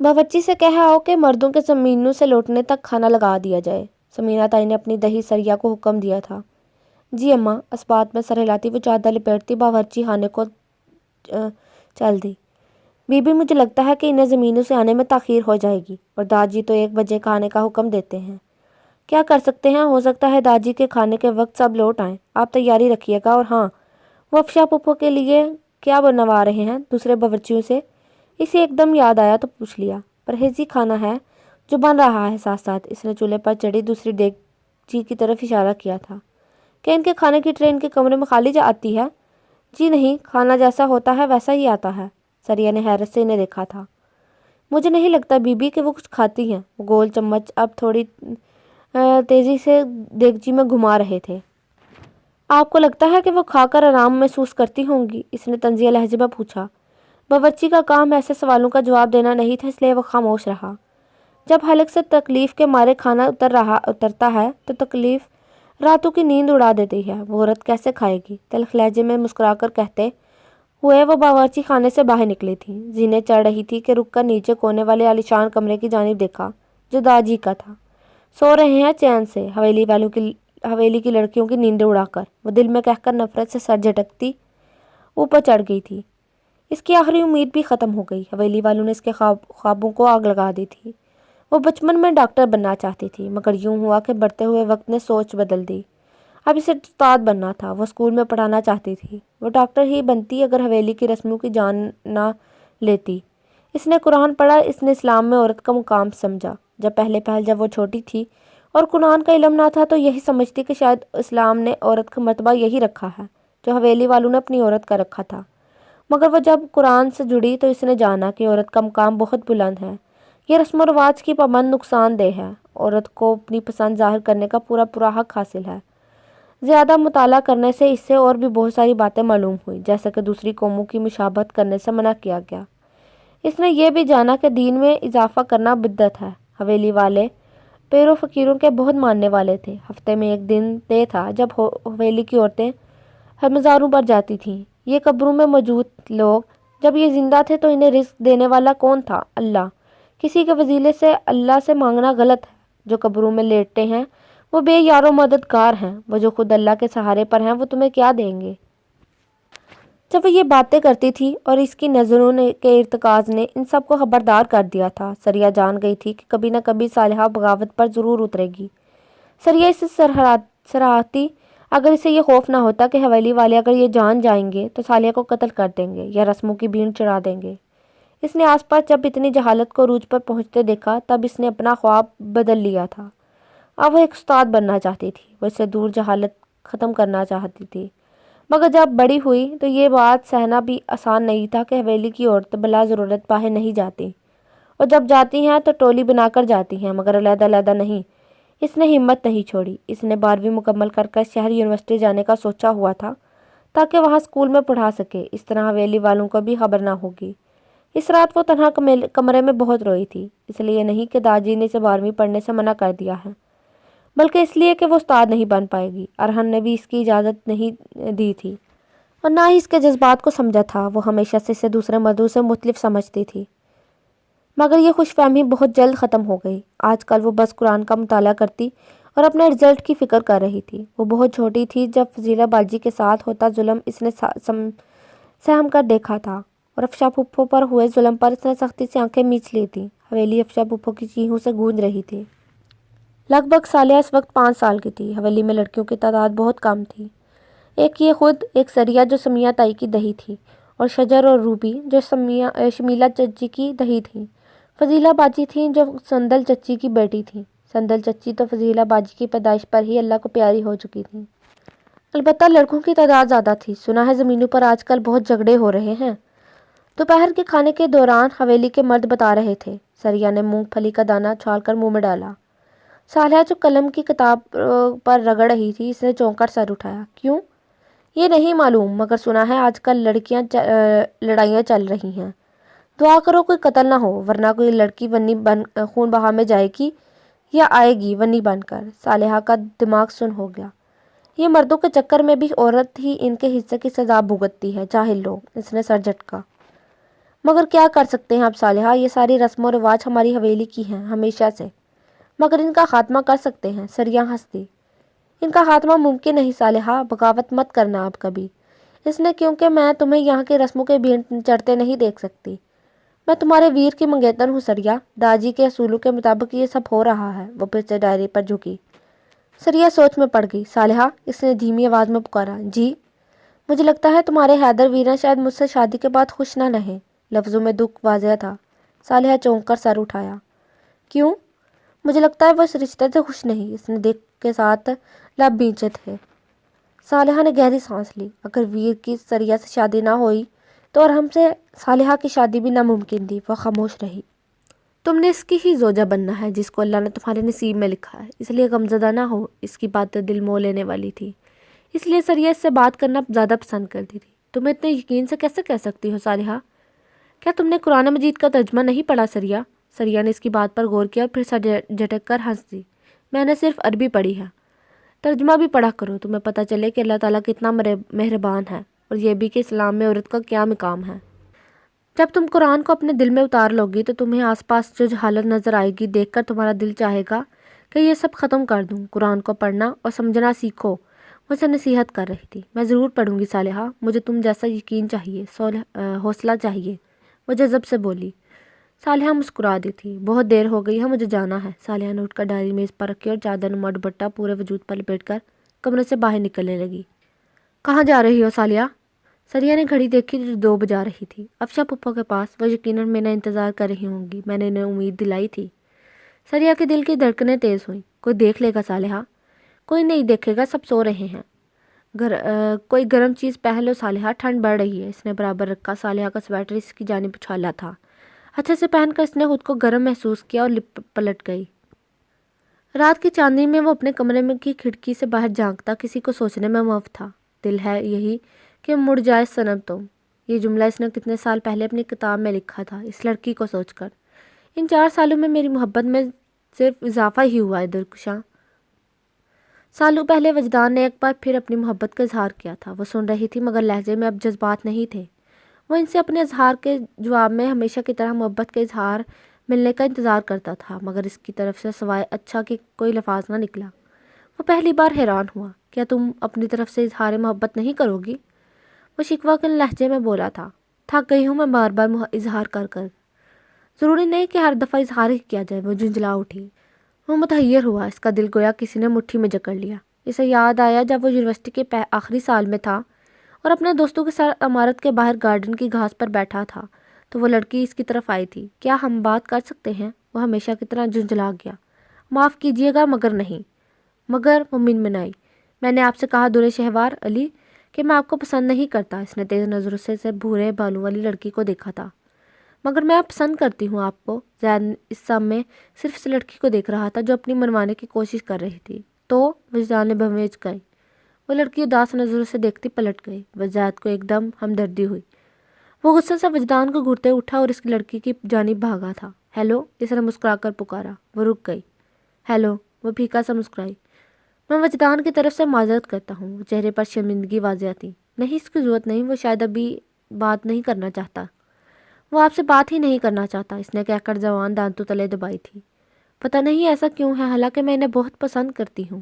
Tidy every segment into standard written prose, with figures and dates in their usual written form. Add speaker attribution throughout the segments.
Speaker 1: باورچی سے کہا ہو کہ مردوں کے زمینوں سے لوٹنے تک کھانا لگا دیا جائے۔ سمینہ تائی نے اپنی دہی سریا کو حکم دیا تھا۔ جی اماں، اس بات میں سر ہلاتی وہ چادر لپیٹتی باورچی خانے کو چل دی۔ بی بی، مجھے لگتا ہے کہ انہیں زمینوں سے آنے میں تاخیر ہو جائے گی اور داجی تو 1 بجے کھانے کا حکم دیتے ہیں۔ کیا کر سکتے ہیں، ہو سکتا ہے داجی کے کھانے کے وقت سب لوٹ آئیں۔ آپ تیاری رکھیے گا۔ اور ہاں، وہ افشا پھپھو کے لیے کیا بنوا رہے ہیں دوسرے باورچیوں سے؟ اسے ایک دم یاد آیا تو پوچھ لیا۔ پرہیزی کھانا ہے جو بن رہا ہے۔ ساتھ ساتھ اس نے چولہے پر چڑھی دوسری دیگچی کی طرف اشارہ کیا تھا۔ کہ ان کے کھانے کی ٹرے ان کے کمرے میں خالی آتی ہے؟ جی نہیں، کھانا جیسا ہوتا ہے ویسا ہی آتا ہے۔ سریا نے حیرت سے انہیں دیکھا تھا۔ مجھے نہیں لگتا بی بی کہ وہ کچھ کھاتی ہیں۔ وہ گول چمچ اب تھوڑی تیزی سے دیگچی میں گھما رہے تھے۔ آپ کو لگتا ہے کہ وہ کھا کر آرام محسوس کرتی ہوں گی؟ اس نے طنزیہ لہجے میں پوچھا۔ باورچی کا کام ایسے سوالوں کا جواب دینا نہیں تھا، اس لیے وہ خاموش رہا۔ جب حلق سے تکلیف کے مارے کھانا اترتا ہے تو تکلیف راتوں کی نیند اڑا دیتی ہے۔ وہ عورت کیسے کھائے گی؟ تلخ لہجے میں مسکرا کر کہتے ہوئے وہ باورچی خانے سے باہر نکلی تھی۔ زینت چڑھ رہی تھی کہ رک کر نیچے کونے والے عالیشان کمرے کی جانب دیکھا جو داجی کا تھا۔ سو رہے ہیں چین سے، حویلی کی لڑکیوں کی نیندیں اڑا کر، وہ دل میں کہہ کر نفرت سے سر جھٹکتی اوپر چڑھ گئی تھی۔ اس کی آخری امید بھی ختم ہو گئی۔ حویلی والوں نے اس کے خوابوں کو آگ لگا دی تھی۔ وہ بچپن میں ڈاکٹر بننا چاہتی تھی، مگر یوں ہوا کہ بڑھتے ہوئے وقت نے سوچ بدل دی۔ اب اسے استاد بننا تھا۔ وہ اسکول میں پڑھانا چاہتی تھی۔ وہ ڈاکٹر ہی بنتی اگر حویلی کی رسموں کی جان نہ لیتی۔ اس نے قرآن پڑھا، اس نے اسلام میں عورت کا مقام سمجھا۔ جب وہ چھوٹی تھی اور قرآن کا علم نہ تھا تو یہی سمجھتی کہ شاید اسلام نے عورت کا مرتبہ یہی رکھا ہے جو حویلی والوں نے اپنی عورت کا رکھا تھا۔ مگر وہ جب قرآن سے جڑی تو اس نے جانا کہ عورت کا مقام بہت بلند ہے۔ یہ رسم و رواج کی پابند نقصان دہ ہے۔ عورت کو اپنی پسند ظاہر کرنے کا پورا حق حاصل ہے۔ زیادہ مطالعہ کرنے سے اس سے اور بھی بہت ساری باتیں معلوم ہوئی، جیسا کہ دوسری قوموں کی مشابہت کرنے سے منع کیا گیا۔ اس نے یہ بھی جانا کہ دین میں اضافہ کرنا بدعت ہے۔ حویلی والے پیروں فقیروں کے بہت ماننے والے تھے۔ ہفتے میں ایک دن طے تھا جب حویلی کی عورتیں مزاروں پر جاتی تھیں۔ یہ قبروں میں موجود لوگ جب یہ زندہ تھے تو انہیں رزق دینے والا کون تھا؟ اللہ۔ کسی کے وسیلے سے اللہ سے مانگنا غلط ہے۔ جو قبروں میں لیٹتے ہیں وہ بے یار و مددگار ہیں۔ وہ جو خود اللہ کے سہارے پر ہیں وہ تمہیں کیا دیں گے؟ جب وہ یہ باتیں کرتی تھی اور اس کی نظروں کے ارتکاز نے ان سب کو خبردار کر دیا تھا، سریا جان گئی تھی کہ کبھی نہ کبھی صالحہ بغاوت پر ضرور اترے گی۔ سریا اسے سراہتی اگر اسے یہ خوف نہ ہوتا کہ حویلی والے اگر یہ جان جائیں گے تو صالحہ کو قتل کر دیں گے یا رسموں کی بھیڑ چڑھا دیں گے۔ اس نے آس پاس جب اتنی جہالت کو عروج پر پہنچتے دیکھا تب اس نے اپنا خواب بدل لیا تھا۔ اب وہ ایک استاد بننا چاہتی تھی۔ وہ اس سے دور جہالت ختم کرنا چاہتی تھی۔ مگر جب بڑی ہوئی تو یہ بات سہنا بھی آسان نہیں تھا کہ حویلی کی عورتیں بلا ضرورت باہر نہیں جاتی، اور جب جاتی ہیں تو ٹولی بنا کر جاتی ہیں، مگر علیحدہ نہیں۔ اس نے ہمت نہیں چھوڑی۔ اس نے 12ویں مکمل کر شہر یونیورسٹی جانے کا سوچا ہوا تھا تاکہ وہاں اسکول میں پڑھا سکے۔ اس طرح حویلی والوں کو بھی خبر نہ ہوگی۔ اس رات وہ تنہا کمرے میں بہت روئی تھی، اس لیے نہیں کہ داجی نے اسے 12ویں پڑھنے سے منع کر دیا ہے، بلکہ اس لیے کہ وہ استاد نہیں بن پائے گی۔ ارہن نے بھی اس کی اجازت نہیں دی تھی اور نہ ہی اس کے جذبات کو سمجھا تھا۔ وہ ہمیشہ سے اسے دوسرے مردوں سے مختلف سمجھتی تھی، مگر یہ خوش فہمی بہت جلد ختم ہو گئی۔ آج کل وہ بس قرآن کا مطالعہ کرتی اور اپنے رزلٹ کی فکر کر رہی تھی۔ وہ بہت چھوٹی تھی جب فضیلہ باجی کے ساتھ ہوتا ظلم اس نے سہم کر دیکھا تھا، اور افشا پھپھو پر ہوئے ظلم پر اس نے سختی سے آنکھیں میچ لی تھیں۔ حویلی افشا پھپھو کی چیخوں سے گونج رہی تھی۔ لگ بھگ صالحہ اس وقت 5 سال کی تھی۔ حویلی میں لڑکیوں کی تعداد بہت کم تھی۔ ایک یہ خود، ایک سریا جو سمیہ تائی کی دہی تھی، اور شجر اور روبی جو شمیلہ چچی کی دہی تھیں۔ فضیلہ باجی تھیں جو سندل چچی کی بیٹی تھیں۔ سندل چچی تو فضیلہ باجی کی پیدائش پر ہی اللہ کو پیاری ہو چکی تھیں۔ البتہ لڑکوں کی تعداد زیادہ تھی۔ سنا ہے زمینوں پر آج کل بہت جھگڑے ہو رہے ہیں۔ دوپہر کے کھانے کے دوران حویلی کے مرد بتا رہے تھے۔ سریا نے مونگ پھلی کا دانہ چھال کر منہ میں ڈالا۔ صالحہ جو قلم کی کتاب پر رگڑ رہی تھی، اس نے چونک کر سر اٹھایا۔ کیوں؟ یہ نہیں معلوم، مگر سنا ہے آج کل لڑائیاں چل رہی ہیں۔ دعا کرو کوئی قتل نہ ہو، ورنہ کوئی لڑکی ونی خون بہا میں جائے گی یا آئے گی ونی بن کر۔ صالحہ کا دماغ سن ہو گیا۔ یہ مردوں کے چکر میں بھی عورت ہی ان کے حصے کی سزا بھگتتی ہے، جاہل لوگ۔ اس نے سر جھٹکا۔ مگر کیا کر سکتے ہیں اب صالحہ، یہ ساری رسم و رواج ہماری حویلی کی ہیں ہمیشہ سے، مگر ان کا خاتمہ کر سکتے ہیں۔ سریا ہنس دی۔ ان کا خاتمہ ممکن نہیں صالحہ، بغاوت مت کرنا اب کبھی، اس نے کیونکہ میں تمہیں یہاں کی رسموں کے بھینٹ چڑھتے نہیں دیکھ سکتی۔ میں تمہارے ویر کی منگیتر ہوں سریا، داجی کے اصولوں کے مطابق یہ سب ہو رہا ہے۔ وہ پھر سے ڈائری پر جھکی۔ سریا سوچ میں پڑ گئی۔ صالحہ، اس نے دھیمی آواز میں پکارا۔ جی؟ مجھے لگتا ہے تمہارے حیدر ویرا شاید مجھ سے شادی کے بعد خوش نہ رہیں۔ لفظوں میں دکھ واضح تھا۔ صالحہ چونک کر سر اٹھایا۔ کیوں؟ مجھے لگتا ہے وہ اس رشتے سے خوش نہیں۔ اس نے دیکھ کے ساتھ لب بھینچے تھے۔ صالحہ نے گہری سانس لی۔ اگر ویر کی سریا سے شادی نہ ہوئی تو اور ہم سے صالحہ کی شادی بھی ناممکن تھی۔ وہ خاموش رہی۔ تم نے اس کی ہی زوجہ بننا ہے جس کو اللہ نے تمہارے نصیب میں لکھا ہے، اس لیے غمزدہ نہ ہو۔ اس کی باتیں دل مو لینے والی تھی، اس لیے سریا اس سے بات کرنا زیادہ پسند کرتی تھی۔ تم اتنے یقین سے کیسے کہہ سکتی ہو صالحہ؟ کیا تم نے قرآن مجید کا ترجمہ نہیں پڑھا سریا؟ سریا نے اس کی بات پر غور کیا اور پھر سر جھٹک کر ہنس دی۔ میں نے صرف عربی پڑھی ہے۔ ترجمہ بھی پڑھا کرو، تمہیں پتہ چلے کہ اللہ تعالیٰ کتنا مہربان ہے، اور یہ بھی کہ اسلام میں عورت کا کیا مقام ہے۔ جب تم قرآن کو اپنے دل میں اتار لوگی تو تمہیں آس پاس جو حالت نظر آئے گی دیکھ کر تمہارا دل چاہے گا کہ یہ سب ختم کر دوں۔ قرآن کو پڑھنا اور سمجھنا سیکھو۔ مجھ سے نصیحت کر رہی تھی۔ میں ضرور پڑھوں گی صالحہ، مجھے تم جیسا یقین چاہیے، حوصلہ چاہیے، وہ جذب سے بولی۔ صالحہ مسکرا دی تھی۔ بہت دیر ہو گئی ہے، مجھے جانا ہے۔ صالحہ نے اٹھ کر ڈائری میز پر رکھی اور چادر نما دوپٹہ پورے وجود پر لپیٹ کر کمرے سے باہر نکلنے لگی۔ کہاں جا رہی ہو صالحہ؟ سریا نے گھڑی دیکھی جو 2 بجا رہی تھی۔ افشا پھپھو کے پاس، وہ یقیناً میرا انتظار کر رہی ہوں گی، میں نے انہیں امید دلائی تھی۔ سریا کے دل کی دھڑکنیں تیز ہوئیں۔ کوئی دیکھ لے گا صالحہ؟ کوئی نہیں دیکھے گا، سب سو رہے ہیں۔ کوئی گرم چیز پہن لو صالحہ، ٹھنڈ بڑھ رہی ہے۔ اس نے برابر رکھا صالحہ کا سویٹر اس کی جانب اچھالا تھا۔ اچھے سے پہن کر اس نے خود کو گرم محسوس کیا اور پلٹ گئی۔ رات کی چاندنی میں وہ اپنے کمرے میں کی کھڑکی سے باہر جھانکتا کسی کو سوچنے میں موف تھا۔ دل ہے یہی کہ مڑ جائے صنم تم، یہ جملہ اس نے کتنے سال پہلے اپنی کتاب میں لکھا تھا، اس لڑکی کو سوچ کر۔ ان 4 سالوں میں میری محبت میں صرف اضافہ ہی ہوا ہے درکشاں۔ سالوں پہلے وجدان نے ایک بار پھر اپنی محبت کا اظہار کیا تھا۔ وہ سن رہی تھی مگر لہجے میں اب جذبات نہیں تھے۔ وہ ان سے اپنے اظہار کے جواب میں ہمیشہ کی طرح محبت کے اظہار ملنے کا انتظار کرتا تھا، مگر اس کی طرف سے سوائے اچھا کہ کوئی لفظ نہ نکلا۔ وہ پہلی بار حیران ہوا۔ کیا تم اپنی طرف سے اظہار محبت نہیں کرو گی؟ وہ شکوہ کن لہجے میں بولا تھا۔ تھک گئی ہوں میں بار بار اظہار کر کر۔ ضروری نہیں کہ ہر دفعہ اظہار ہی کیا جائے، وہ جھنجھلا اٹھی۔ وہ متحیر ہوا، اس کا دل گویا کسی نے مٹھی میں جکڑ لیا۔ اسے یاد آیا جب وہ یونیورسٹی کے آخری سال میں تھا اور اپنے دوستوں کے ساتھ عمارت کے باہر گارڈن کی گھاس پر بیٹھا تھا تو وہ لڑکی اس کی طرف آئی تھی۔ کیا ہم بات کر سکتے ہیں؟ وہ ہمیشہ کی طرح جھنجھلا گیا۔ معاف کیجیے گا مگر نہیں۔ مگر وہ منمنائی۔ میں نے آپ سے کہا درے شہوار علی کہ میں آپ کو پسند نہیں کرتا۔ اس نے تیز نظروں سے بھورے بالوں والی لڑکی کو دیکھا تھا۔ مگر میں پسند کرتی ہوں آپ کو۔ زید اس سب میں صرف اس لڑکی کو دیکھ رہا تھا جو اپنی منوانے کی کوشش کر رہی تھی۔ تو وجدان نے بھنویج گئی۔ وہ لڑکی اداس نظروں سے دیکھتی پلٹ گئی۔ زید کو ایک دم ہمدردی ہوئی۔ وہ غصے سے وجدان کو گھرتے اٹھا اور اس کی لڑکی کی جانب بھاگا تھا۔ ہیلو، اس نے مسکرا کر پکارا۔ وہ رک گئی۔ ہیلو، وہ پھیکا سا مسکرائی۔ میں وجدان کی طرف سے معذرت کرتا ہوں۔ وہ چہرے پر شرمندگی واضح تھی۔ نہیں، اس کی ضرورت نہیں، وہ شاید ابھی بات نہیں کرنا چاہتا۔ وہ آپ سے بات ہی نہیں کرنا چاہتا، اس نے کہہ کر زبان دانتوں تلے دبائی تھی۔ پتہ نہیں ایسا کیوں ہے، حالانکہ میں انہیں بہت پسند کرتی ہوں۔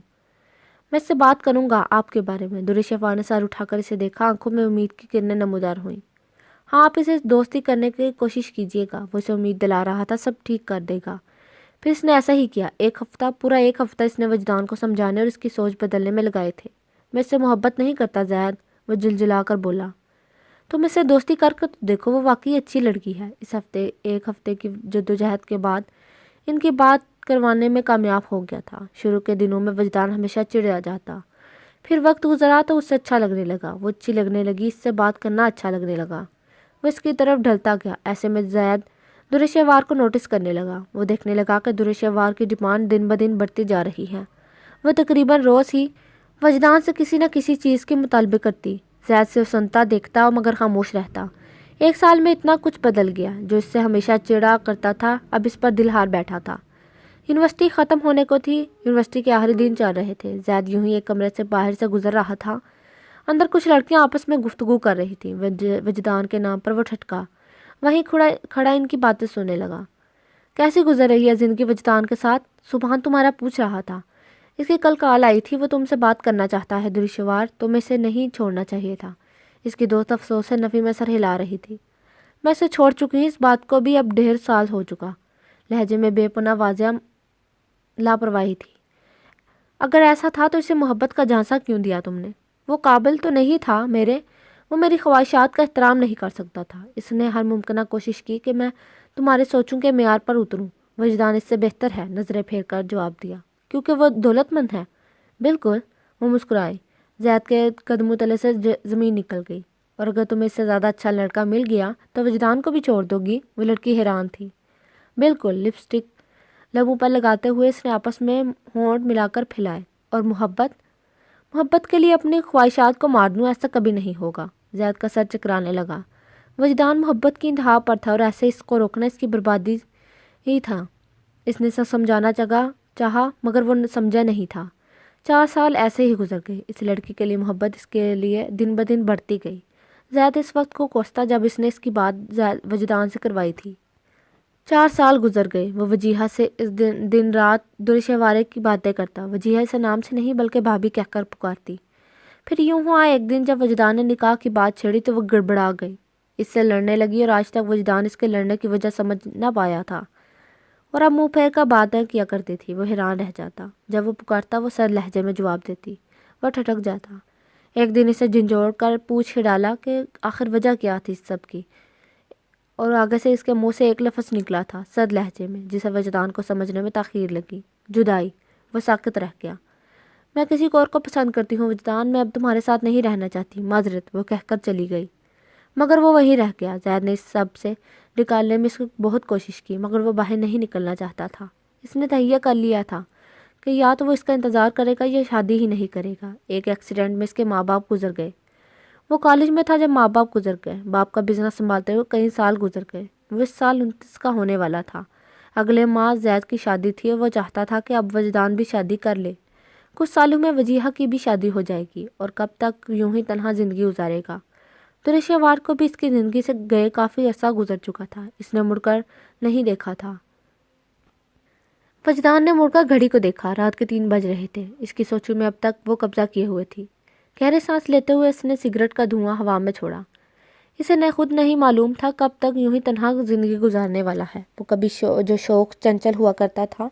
Speaker 1: میں اس سے بات کروں گا آپ کے بارے میں۔ درشفا نے سر اٹھا کر اسے دیکھا، آنکھوں میں امید کی کرنیں نمودار ہوئیں۔ ہاں، آپ اسے دوستی کرنے کی کوشش کیجیے گا، وہ اسے امید دلا رہا تھا، سب ٹھیک کر دے گا۔ پھر اس نے ایسا ہی کیا۔ پورا ایک ہفتہ اس نے وجدان کو سمجھانے اور اس کی سوچ بدلنے میں لگائے تھے۔ میں اس سے محبت نہیں کرتا زید، وہ جلجلا کر بولا۔ تم اس سے دوستی کر تو دیکھو، وہ واقعی اچھی لڑکی ہے۔ ایک ہفتے کی جدوجہد کے بعد ان کی بات کروانے میں کامیاب ہو گیا تھا۔ شروع کے دنوں میں وجدان ہمیشہ چڑیا جاتا، پھر وقت گزرا تو اسے اچھا لگنے لگا، وہ اچھی لگنے لگی، اس سے بات کرنا اچھا لگنے لگا۔ وہ اس کی طرف ڈھلتا گیا۔ ایسے میں زید درشوار کو نوٹس کرنے لگا۔ وہ دیکھنے لگا کہ درشوار کی ڈیمانڈ دن بدن بڑھتی جا رہی ہے۔ وہ تقریباً روز ہی وجدان سے کسی نہ کسی چیز کی مطالبے کرتی۔ زید صرف سنتا، دیکھتا مگر خاموش رہتا۔ 1 سال میں اتنا کچھ بدل گیا۔ جو اس سے ہمیشہ چڑا کرتا تھا اب اس پر دل ہار بیٹھا تھا۔ یونیورسٹی ختم ہونے کو تھی، یونیورسٹی کے آخری دن چل رہے تھے۔ زید یوں ہی ایک کمرے سے باہر سے گزر رہا تھا۔ اندر کچھ لڑکیاں آپس میں گفتگو کر رہی تھیں۔ وجدان کے نام پر وہ ٹھٹکا۔ وہیں کھڑا ان کی باتیں سننے لگا۔ کیسی گزر رہی ہے زندگی وجدان کے ساتھ؟ سبحان تمہارا پوچھ رہا تھا۔ اس کی کل کال آئی تھی، وہ تم سے بات کرنا چاہتا ہے دریشوار، تمہیں اسے نہیں چھوڑنا چاہیے تھا۔ اس کی دوست افسوس سے نفی میں سر ہلا رہی تھی۔ میں اسے چھوڑ چکی ہوں، اس بات کو بھی اب 1.5 سال ہو چکا۔ لہجے میں بے پناہ واضح لاپرواہی تھی۔ اگر ایسا تھا تو اسے محبت کا جھانسا کیوں دیا تم نے؟ وہ قابل تو نہیں تھا وہ میری خواہشات کا احترام نہیں کر سکتا تھا۔ اس نے ہر ممکنہ کوشش کی کہ میں تمہارے سوچوں کے معیار پر اتروں۔ وجدان اس سے بہتر ہے، نظریں پھیر کر جواب دیا۔ کیونکہ وہ دولت مند ہے؟ بالکل، وہ مسکرائی۔ زید کے قدموں تلے سے زمین نکل گئی۔ اور اگر تمہیں اس سے زیادہ اچھا لڑکا مل گیا تو وجدان کو بھی چھوڑ دو گی؟ وہ لڑکی حیران تھی۔ بالکل، لپسٹک لبوں پر لگاتے ہوئے اس نے آپس میں ہونٹ ملا کر پھیلائے۔ اور محبت کے لیے اپنی خواہشات کو مار دوں؟ ایسا کبھی نہیں ہوگا۔ زید کا سر چکرانے لگا۔ وجدان محبت کی انتہا پر تھا اور ایسے اس کو روکنا اس کی بربادی ہی تھا۔ اس نے سب سمجھانا چاہا مگر وہ سمجھا نہیں تھا۔ 4 سال ایسے ہی گزر گئے۔ اس لڑکی کے لیے محبت اس کے لیے دن بدن بڑھتی گئی۔ زید اس وقت کو کوستا جب اس نے اس کی بات وجدان سے کروائی تھی۔ 4 سال گزر گئے۔ وہ وجیہہ سے اس دن رات دریشوارے کی باتیں کرتا۔ وجیہہ اسے نام سے نہیں بلکہ بھابھی کہہ کر پکارتی۔ پھر یوں ہوا ایک دن جب وجدان نے نکاح کی بات چھیڑی تو وہ گڑبڑا گئی، اس سے لڑنے لگی اور آج تک وجدان اس کے لڑنے کی وجہ سمجھ نہ پایا تھا اور اب منہ پھیر کر باتیں کیا کرتی تھی۔ وہ حیران رہ جاتا۔ جب وہ پکارتا وہ سر لہجے میں جواب دیتی۔ وہ ٹھٹک جاتا۔ ایک دن اسے جھنجھوڑ کر پوچھ ڈالا کہ آخر وجہ کیا تھی اس سب کی، اور آگے سے اس کے منہ سے ایک لفظ نکلا تھا سر لہجے میں جسے وجدان کو سمجھنے میں تاخیر لگی۔ جدائی۔ وہ ساکت رہ گیا۔ میں کسی اور کو پسند کرتی ہوں وجدان، میں اب تمہارے ساتھ نہیں رہنا چاہتی، معذرت، وہ کہہ کر چلی گئی۔ مگر وہ وہیں رہ گیا۔ زید نے اس سب سے نکالنے میں اس کی بہت کوشش کی مگر وہ باہر نہیں نکلنا چاہتا تھا۔ اس نے تہیہ کر لیا تھا کہ یا تو وہ اس کا انتظار کرے گا یا شادی ہی نہیں کرے گا۔ ایک ایکسیڈنٹ میں اس کے ماں باپ گزر گئے۔ وہ کالج میں تھا جب ماں باپ گزر گئے۔ باپ کا بزنس سنبھالتے ہوئے کئی سال گزر گئے۔ وہ اس سال 29 کا ہونے والا تھا۔ اگلے ماہ زید کی شادی تھی اور وہ چاہتا تھا کہ اب وجدان بھی شادی کر لے۔ کچھ سالوں میں وجیہہ کی بھی شادی ہو جائے گی اور کب تک یوں ہی تنہا زندگی گزارے گا۔ دریشوار کو بھی اس کی زندگی سے گئے کافی عرصہ گزر چکا تھا۔ اس نے مڑ کر نہیں دیکھا تھا۔ وجدان نے مڑ کر گھڑی کو دیکھا۔ رات کے 3 بج رہے تھے۔ اس کی سوچوں میں اب تک وہ قبضہ کیے ہوئے تھی۔ گہرے سانس لیتے ہوئے اس نے سگریٹ کا دھواں ہوا میں چھوڑا۔ اسے خود نہیں معلوم تھا کب تک یوں ہی تنہا زندگی گزارنے والا ہے۔ وہ کبھی جو شوق چنچل ہوا کرتا تھا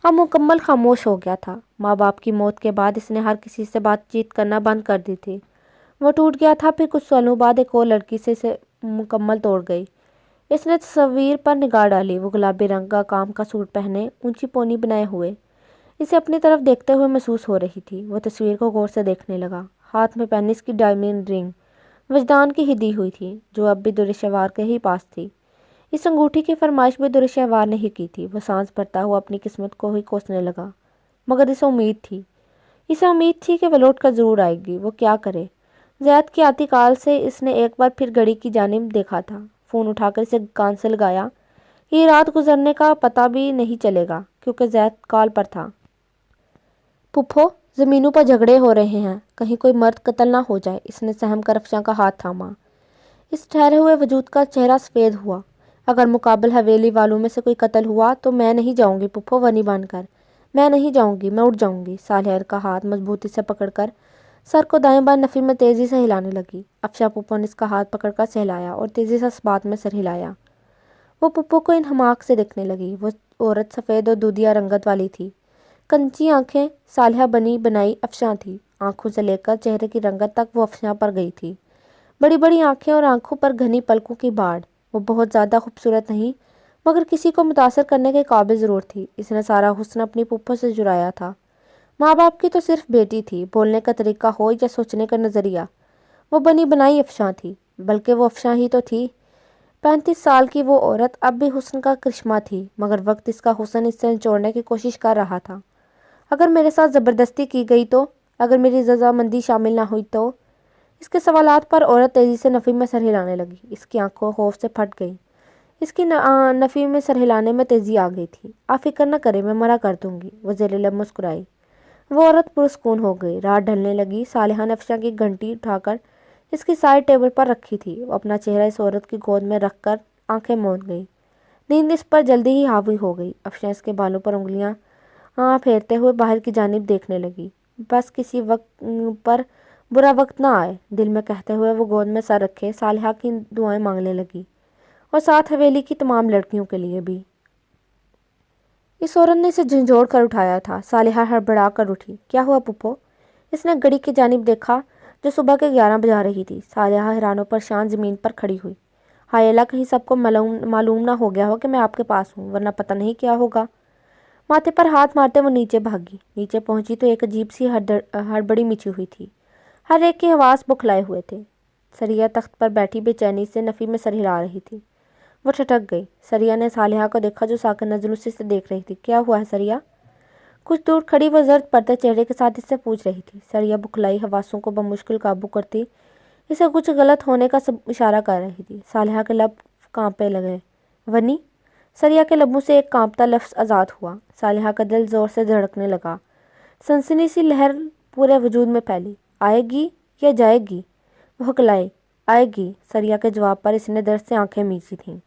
Speaker 1: اب مکمل خاموش ہو گیا تھا۔ ماں باپ کی موت کے بعد اس نے ہر کسی سے بات چیت کرنا بند کر دی تھی۔ وہ ٹوٹ گیا تھا۔ پھر کچھ سالوں بعد ایک اور لڑکی سے اسے مکمل توڑ گئی۔ اس نے تصویر پر نگاہ ڈالی۔ وہ گلابی رنگ کا کام کا سوٹ پہنے، اونچی پونی بنائے ہوئے اسے اپنی طرف دیکھتے ہوئے محسوس ہو رہی تھی۔ وہ تصویر کو غور سے دیکھنے لگا۔ ہاتھ میں پہنی اس کی ڈائمنڈ رنگ وجدان کی ہی دی ہوئی تھی جو اب بھی دریشوار کے ہی پاس تھی۔ اس انگوٹھی کی فرمائش بھی دریشوار نے ہی کی تھی۔ وہ سانس بھرتا ہوا اپنی قسمت کو ہی کوسنے لگا۔ مگر اسے امید تھی کہ وہ لوٹ کر ضرور آئے گی۔ وہ کیا کرے؟ زید کی آتی کال سے اس نے ایک بار پھر گھڑی کی جانب دیکھا تھا۔ فون اٹھا کر اسے کان سے لگایا۔ یہ رات گزرنے کا پتہ بھی نہیں چلے گا کیونکہ زید کال پر تھا۔ پھپھو، زمینوں پر جھگڑے ہو رہے ہیں، کہیں کوئی مرد قتل نہ ہو جائے۔ اس نے سہم کر افشاں کا ہاتھ تھاما۔ اس ٹھہرے ہوئے وجود کا چہرہ سفید ہوا۔ اگر مقابل حویلی والوں میں سے کوئی قتل ہوا تو میں نہیں جاؤں گی پھپھو، ونی بن کر میں نہیں جاؤں گی، میں اٹھ جاؤں گی۔ سالہر کا ہاتھ مضبوطی سے پکڑ کر سر کو دائیں بائیں نفی میں تیزی سے ہلانے لگی۔ افشاں پھپھو نے اس کا ہاتھ پکڑ کر سہلایا اور تیزی سے اس بات میں سر ہلایا۔ وہ پھپھو کو انہماک سے دیکھنے لگی۔ وہ عورت سفید اور دودھیا رنگت والی تھی۔ کنچی آنکھیں صالحہ بنی بنائی افشاں تھی۔ آنکھوں سے لے کر چہرے کی رنگت تک وہ افشاں پر گئی تھی۔ بڑی بڑی آنکھیں اور آنکھوں پر گھنی پلکوں کی باڑ۔ وہ بہت زیادہ خوبصورت نہیں مگر کسی کو متاثر کرنے کے قابل ضرور تھی۔ اس نے سارا حسن اپنی پھپھو سے چرایا تھا۔ ماں باپ کی تو صرف بیٹی تھی، بولنے کا طریقہ ہو یا سوچنے کا نظریہ، وہ بنی بنائی افشاں تھی، بلکہ وہ افشاں ہی تو تھی۔ 35 سال کی وہ عورت اب بھی حسن کا کرشمہ تھی مگر وقت اس کا حسن اس سے نچوڑنے کی کوشش کر رہا تھا۔ اگر میرے ساتھ زبردستی کی گئی تو، اگر میری رضامندی شامل نہ ہوئی تو؟ اس کے سوالات پر عورت تیزی سے نفی میں سر ہلانے لگی۔ اس کی آنکھوں خوف سے پھٹ گئیں۔ اس کی نفی میں سر ہلانے میں تیزی آ گئی تھی۔ آپ فکر نہ کریں، میں مرا کر دوں گی، وہ زیر لب مسکرائی۔ وہ عورت پرسکون ہو گئی۔ رات ڈھلنے لگی۔ صالحہ نے افشاں کی گھنٹی اٹھا کر اس کی سائڈ ٹیبل پر رکھی تھی۔ وہ اپنا چہرہ اس عورت کی گود میں رکھ کر آنکھیں موند گئی۔ نیند اس پر جلدی ہی حاوی ہو گئی۔ افشانس کے بالوں پر انگلیاں پھیرتے ہوئے باہر کی جانب دیکھنے لگی۔ بس کسی وقت پر برا وقت نہ آئے، دل میں کہتے ہوئے وہ گود میں سر رکھے صالحہ کی دعائیں مانگنے لگی، اور ساتھ حویلی کی تمام لڑکیوں کے لیے بھی۔ اس عورت نے اسے جھنجھوڑ کر اٹھایا تھا۔ صالحہ ہڑبڑا کر اٹھی۔ کیا ہوا پھپھو؟ اس نے گھڑی کی جانب دیکھا جو صبح کے 11 بجا رہی تھی۔ صالحہ حیران و پریشان زمین پر کھڑی ہوئی۔ ہائے اللہ، کہیں سب کو معلوم نہ ہو گیا ہو کہ میں آپ کے پاس ہوں، ورنہ پتہ نہیں کیا ہوگا۔ ماتھے پر ہاتھ مارتے وہ نیچے بھاگی۔ نیچے پہنچی تو ایک عجیب سی ہڑبڑی مچی ہوئی تھی۔ ہر ایک کے حواس بکھلائے ہوئے تھے۔ سریہ تخت پر بیٹھی بے چینی سے نفی میں سر ہلا رہی تھی۔ وہ ٹھٹک گئی۔ سریہ نے صالحہ کو دیکھا جو ساکن نظر اسی سے دیکھ رہی تھی۔ کیا ہوا ہے سریہ؟ کچھ دور کھڑی وہ زرد پڑتے چہرے کے ساتھ اس سے پوچھ رہی تھی۔ سریہ بکھلائی حواسوں کو بمشکل قابو کرتی اسے کچھ غلط ہونے کا اشارہ کر رہی تھی۔ صالحہ کے لب کانپنے لگے۔ ونی؟ سریہ کے لبوں سے ایک کانپتا لفظ آزاد ہوا۔ صالحہ کا دل زور سے دھڑکنے لگا۔ سنسنی سی لہر پورے وجود میں پھیلی۔ آئے گی یا جائے گی؟ وہ ہکلائی۔ آئے گی۔ سریہ کے جواب پر اس نے درد سے آنکھیں میچی تھیں۔